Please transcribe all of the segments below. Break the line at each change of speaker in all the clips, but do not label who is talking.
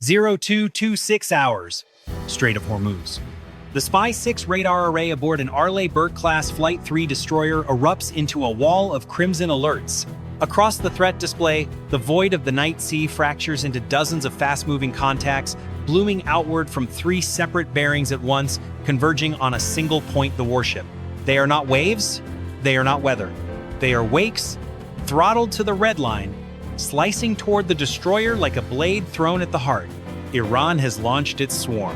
0226 hours, Strait of Hormuz. The Spy-6 radar array aboard an Arleigh Burke-class Flight III destroyer erupts into a wall of crimson alerts. Across the threat display, the void of the night sea fractures into dozens of fast-moving contacts, blooming outward from three separate bearings at once, converging on a single point: the warship. They are not waves, they are not weather. They are wakes, throttled to the redline, slicing toward the destroyer like a blade thrown at the heart. Iran has launched its swarm.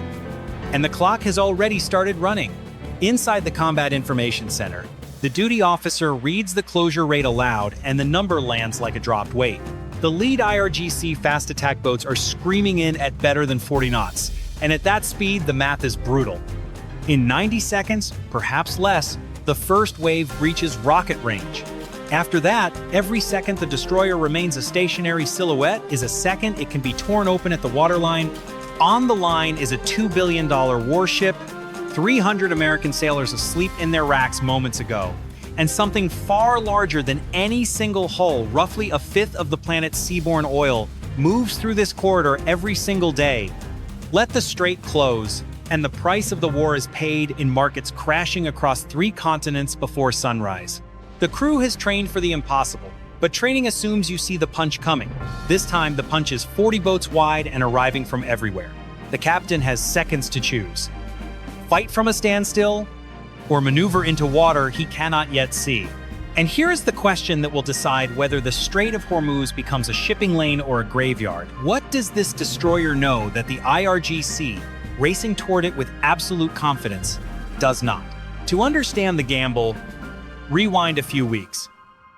And the clock has already started running. Inside the Combat Information Center, the duty officer reads the closure rate aloud, and the number lands like a dropped weight. The lead IRGC fast attack boats are screaming in at better than 40 knots, and at that speed, the math is brutal. In 90 seconds, perhaps less, the first wave reaches rocket range. After that, every second the destroyer remains a stationary silhouette is a second it can be torn open at the waterline. On the line is a $2 billion warship, 300 American sailors asleep in their racks moments ago, and something far larger than any single hull, roughly a fifth of the planet's seaborne oil, moves through this corridor every single day. Let the strait close, and the price of the war is paid in markets crashing across 3 continents before sunrise. The crew has trained for the impossible, but training assumes you see the punch coming. This time, the punch is 40 boats wide and arriving from everywhere. The captain has seconds to choose: fight from a standstill, or maneuver into water he cannot yet see. And here is the question that will decide whether the Strait of Hormuz becomes a shipping lane or a graveyard. What does this destroyer know that the IRGC, racing toward it with absolute confidence, does not? To understand the gamble, rewind a few weeks.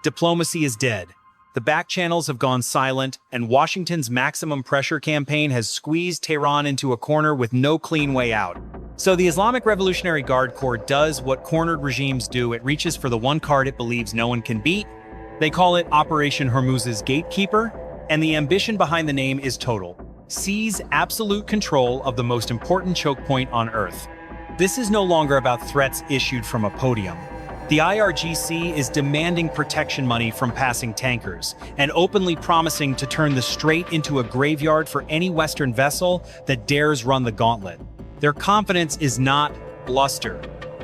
Diplomacy is dead. The back channels have gone silent, and Washington's maximum pressure campaign has squeezed Tehran into a corner with no clean way out. So the Islamic Revolutionary Guard Corps does what cornered regimes do. It reaches for the one card it believes no one can beat. They call it Operation Hormuz's Gatekeeper, and the ambition behind the name is total: seize absolute control of the most important choke point on Earth. This is no longer about threats issued from a podium. The IRGC is demanding protection money from passing tankers and openly promising to turn the strait into a graveyard for any Western vessel that dares run the gauntlet. Their confidence is not bluster.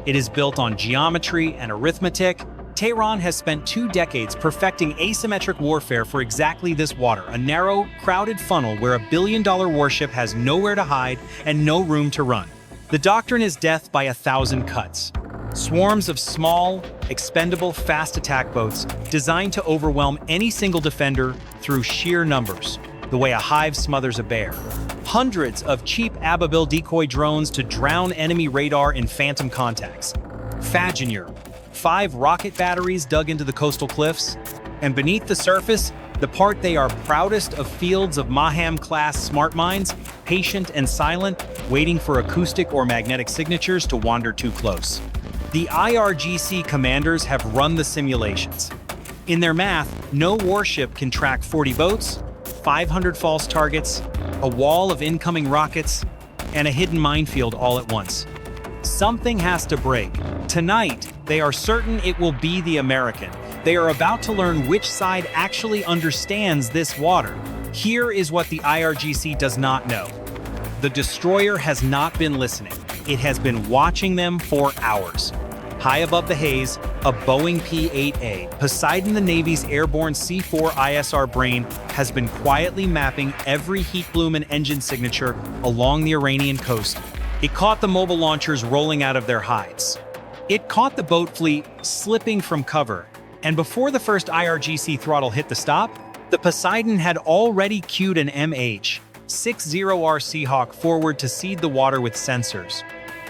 It is built on geometry and arithmetic. Tehran has spent 2 decades perfecting asymmetric warfare for exactly this water, a narrow, crowded funnel where a billion-dollar warship has nowhere to hide and no room to run. The doctrine is death by 1,000 cuts. Swarms of small, expendable fast attack boats designed to overwhelm any single defender through sheer numbers, the way a hive smothers a bear. Hundreds of cheap Ababil decoy drones to drown enemy radar in phantom contacts. Faginure, 5 rocket batteries dug into the coastal cliffs. And beneath the surface, the part they are proudest of: fields of Mahham-class smart mines, patient and silent, waiting for acoustic or magnetic signatures to wander too close. The IRGC commanders have run the simulations. In their math, no warship can track 40 boats, 500 false targets, a wall of incoming rockets, and a hidden minefield all at once. Something has to break. Tonight, they are certain it will be the American. They are about to learn which side actually understands this water. Here is what the IRGC does not know. The destroyer has not been listening. It has been watching them for hours. High above the haze, a Boeing P-8A, Poseidon, the Navy's airborne C-4 ISR brain, has been quietly mapping every heat bloom and engine signature along the Iranian coast. It caught the mobile launchers rolling out of their hides. It caught the boat fleet slipping from cover. And before the first IRGC throttle hit the stop, the Poseidon had already cued an MH-60R Seahawk forward to seed the water with sensors.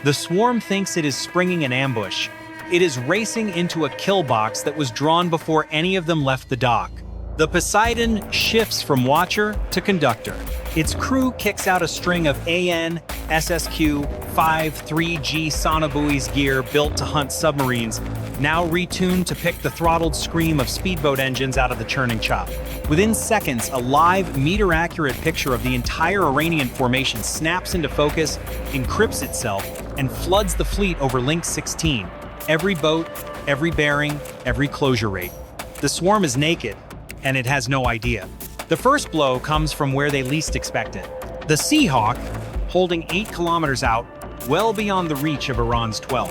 The swarm thinks it is springing an ambush. It is racing into a kill box that was drawn before any of them left the dock. The Poseidon shifts from watcher to conductor. Its crew kicks out a string of AN/SSQ 5-3G sonobuoys gear built to hunt submarines, now retuned to pick the throttled scream of speedboat engines out of the churning chop. Within seconds, a live, meter-accurate picture of the entire Iranian formation snaps into focus, encrypts itself, and floods the fleet over Link 16. Every boat, every bearing, every closure rate. The swarm is naked, and it has no idea. The first blow comes from where they least expect it. The Seahawk, holding 8 kilometers out, well beyond the reach of Iran's 12.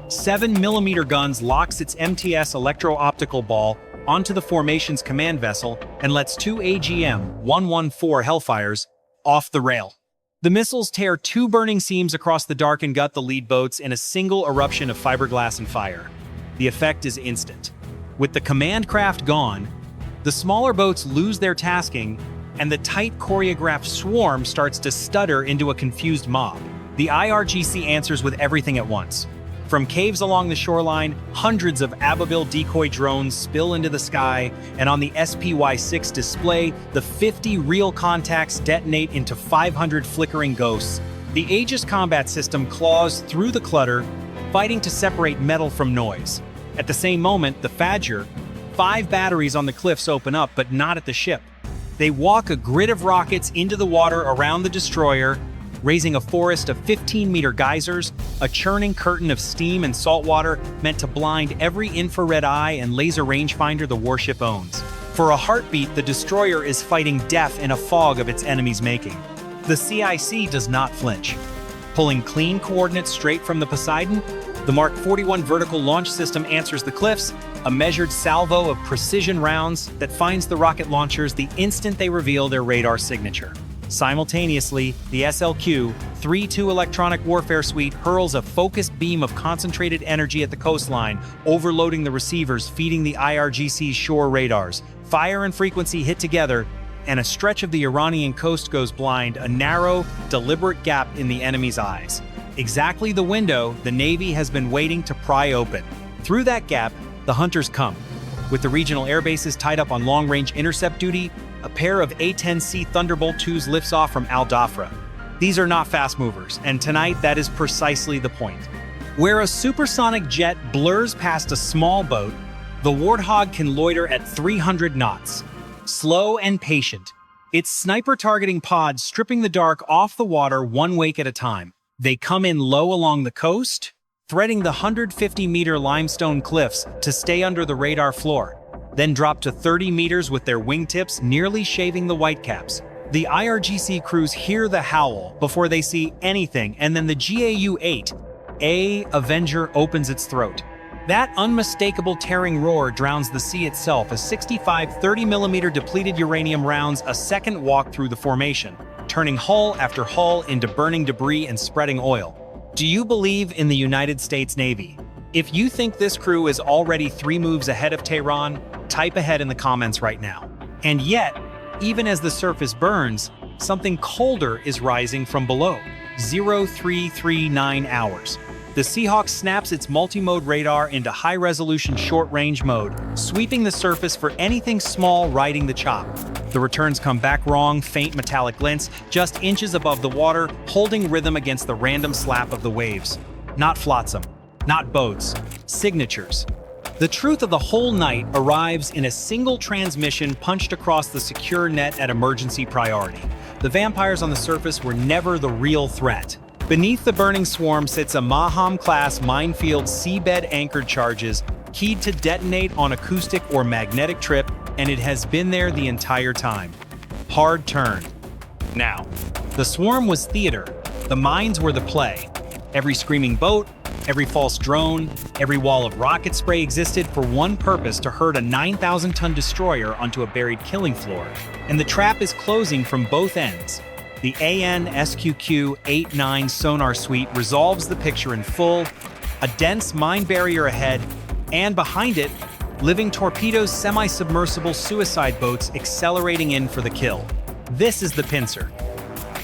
7mm guns locks its MTS electro-optical ball onto the formation's command vessel and lets 2 AGM-114 Hellfires off the rail. The missiles tear 2 burning seams across the dark and gut the lead boats in a single eruption of fiberglass and fire. The effect is instant. With the command craft gone, the smaller boats lose their tasking, and the tight choreographed swarm starts to stutter into a confused mob. The IRGC answers with everything at once. From caves along the shoreline, hundreds of Ababil decoy drones spill into the sky, and on the SPY-6 display, the 50 real contacts detonate into 500 flickering ghosts. The Aegis combat system claws through the clutter, fighting to separate metal from noise. At the same moment, the Fajr, 5 batteries on the cliffs open up, but not at the ship. They walk a grid of rockets into the water around the destroyer, raising a forest of 15-meter geysers, a churning curtain of steam and salt water meant to blind every infrared eye and laser rangefinder the warship owns. For a heartbeat, the destroyer is fighting death in a fog of its enemy's making. The CIC does not flinch. Pulling clean coordinates straight from the Poseidon, the Mark 41 vertical launch system answers the cliffs, a measured salvo of precision rounds that finds the rocket launchers the instant they reveal their radar signature. Simultaneously, the SLQ-32 electronic warfare suite hurls a focused beam of concentrated energy at the coastline, overloading the receivers feeding the IRGC's shore radars. Fire and frequency hit together, and a stretch of the Iranian coast goes blind, a narrow, deliberate gap in the enemy's eyes. Exactly the window the Navy has been waiting to pry open. Through that gap, the hunters come. With the regional air bases tied up on long-range intercept duty, a pair of A-10C Thunderbolt IIs lifts off from Al Dhafra. These are not fast movers, and tonight that is precisely the point. Where a supersonic jet blurs past a small boat, the Warthog can loiter at 300 knots. Slow and patient, its sniper targeting pods stripping the dark off the water one wake at a time. They come in low along the coast, threading the 150-meter limestone cliffs to stay under the radar floor, then drop to 30 meters with their wingtips nearly shaving the whitecaps. The IRGC crews hear the howl before they see anything, and then the GAU-8 Avenger opens its throat. That unmistakable tearing roar drowns the sea itself as 65 30mm depleted uranium rounds a second walk through the formation, turning hull after hull into burning debris and spreading oil. Do you believe in the United States Navy? If you think this crew is already 3 moves ahead of Tehran, type ahead in the comments right now. And yet, even as the surface burns, something colder is rising from below. 0339 hours. The Seahawk snaps its multi-mode radar into high-resolution short-range mode, sweeping the surface for anything small riding the chop. The returns come back wrong, faint metallic glints, just inches above the water, holding rhythm against the random slap of the waves. Not flotsam, not boats, signatures. The truth of the whole night arrives in a single transmission punched across the secure net at emergency priority. The vampires on the surface were never the real threat. Beneath the burning swarm sits a Mahham-class minefield seabed anchored charges, keyed to detonate on acoustic or magnetic trip, and it has been there the entire time. Hard turn. Now, the swarm was theater. The mines were the play. Every screaming boat, every false drone, every wall of rocket spray existed for one purpose: to herd a 9,000-ton destroyer onto a buried killing floor. And the trap is closing from both ends. The AN/SQQ-89 sonar suite resolves the picture in full, a dense mine barrier ahead, and behind it, living torpedoes, semi-submersible suicide boats accelerating in for the kill. This is the pincer.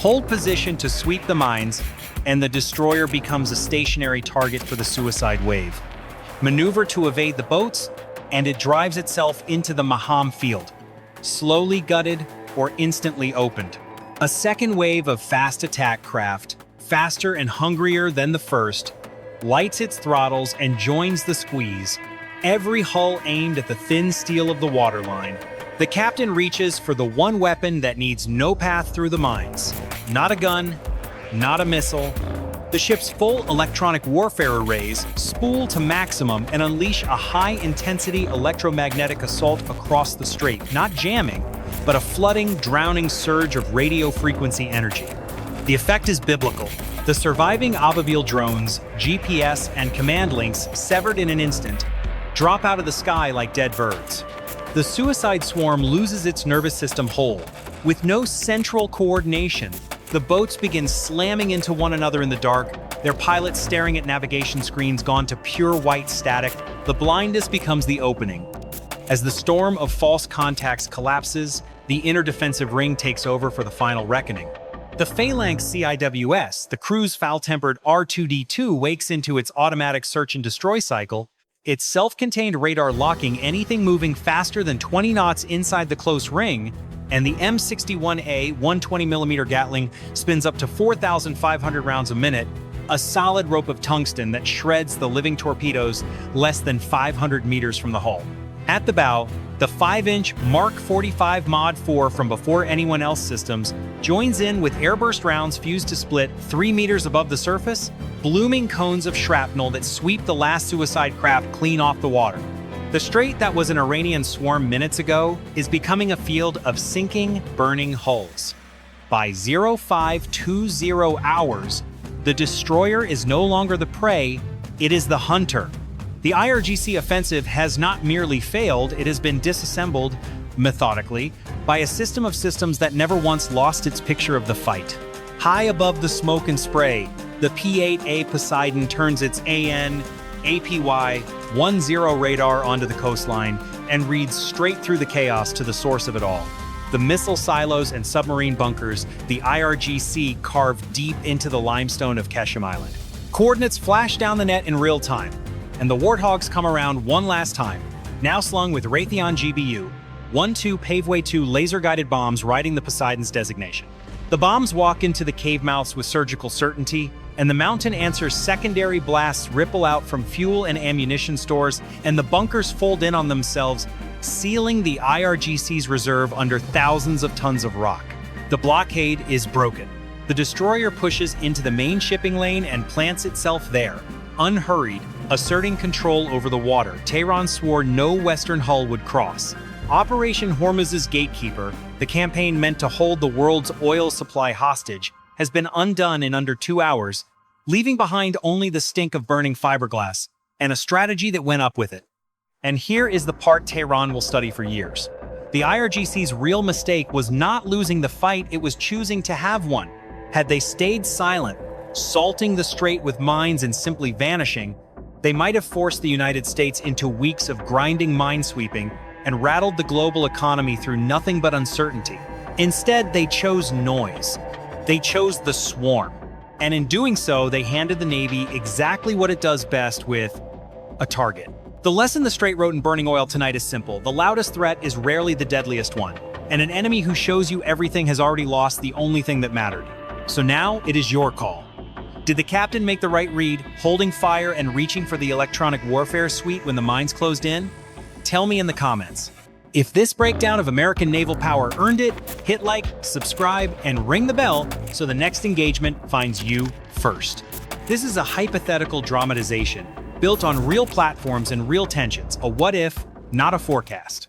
Hold position to sweep the mines, and the destroyer becomes a stationary target for the suicide wave. Maneuver to evade the boats, and it drives itself into the Mahham field, slowly gutted or instantly opened. A second wave of fast attack craft, faster and hungrier than the first, lights its throttles and joins the squeeze, every hull aimed at the thin steel of the waterline. The captain reaches for the one weapon that needs no path through the mines. Not a gun, not a missile. The ship's full electronic warfare arrays spool to maximum and unleash a high-intensity electromagnetic assault across the strait, not jamming, but a flooding, drowning surge of radio frequency energy. The effect is biblical. The surviving Ababil drones, GPS, and command links, severed in an instant, drop out of the sky like dead birds. The suicide swarm loses its nervous system whole. With no central coordination, the boats begin slamming into one another in the dark, their pilots staring at navigation screens gone to pure white static. The blindness becomes the opening. As the storm of false contacts collapses, the inner defensive ring takes over for the final reckoning. The Phalanx CIWS, the crew's foul-tempered R2D2, wakes into its automatic search and destroy cycle, its self-contained radar locking anything moving faster than 20 knots inside the close ring, and the M61A 120mm Gatling spins up to 4,500 rounds a minute, a solid rope of tungsten that shreds the living torpedoes less than 500 meters from the hull. At the bow, the 5-inch Mark 45 Mod 4 from Before Anyone Else systems joins in with airburst rounds fused to split 3 meters above the surface, blooming cones of shrapnel that sweep the last suicide craft clean off the water. The strait that was an Iranian swarm minutes ago is becoming a field of sinking, burning hulls. By 0520 hours, the destroyer is no longer the prey, it is the hunter. The IRGC offensive has not merely failed, it has been disassembled, methodically, by a system of systems that never once lost its picture of the fight. High above the smoke and spray, the P-8A Poseidon turns its AN/APY-10 radar onto the coastline and reads straight through the chaos to the source of it all. The missile silos and submarine bunkers the IRGC carved deep into the limestone of Keshem Island. Coordinates flash down the net in real time, and the Warthogs come around one last time, now slung with Raytheon GBU-12 Paveway 2 laser-guided bombs riding the Poseidon's designation. The bombs walk into the cave mouths with surgical certainty, and the mountain answer's secondary blasts ripple out from fuel and ammunition stores, and the bunkers fold in on themselves, sealing the IRGC's reserve under thousands of tons of rock. The blockade is broken. The destroyer pushes into the main shipping lane and plants itself there, unhurried, asserting control over the water Tehran swore no Western hull would cross. Operation Hormuz's Gatekeeper, the campaign meant to hold the world's oil supply hostage, has been undone in under 2 hours, leaving behind only the stink of burning fiberglass and a strategy that went up with it. And here is the part Tehran will study for years. The IRGC's real mistake was not losing the fight, it was choosing to have one. Had they stayed silent, salting the strait with mines and simply vanishing, they might have forced the United States into weeks of grinding minesweeping and rattled the global economy through nothing but uncertainty. Instead, they chose noise. They chose the swarm. And in doing so, they handed the Navy exactly what it does best with a target. The lesson the Strait wrote in Burning Oil tonight is simple. The loudest threat is rarely the deadliest one. And an enemy who shows you everything has already lost the only thing that mattered. So now it is your call. Did the captain make the right read, holding fire and reaching for the electronic warfare suite when the mines closed in? Tell me in the comments. If this breakdown of American naval power earned it, hit like, subscribe, and ring the bell so the next engagement finds you first. This is a hypothetical dramatization built on real platforms and real tensions, a what if, not a forecast.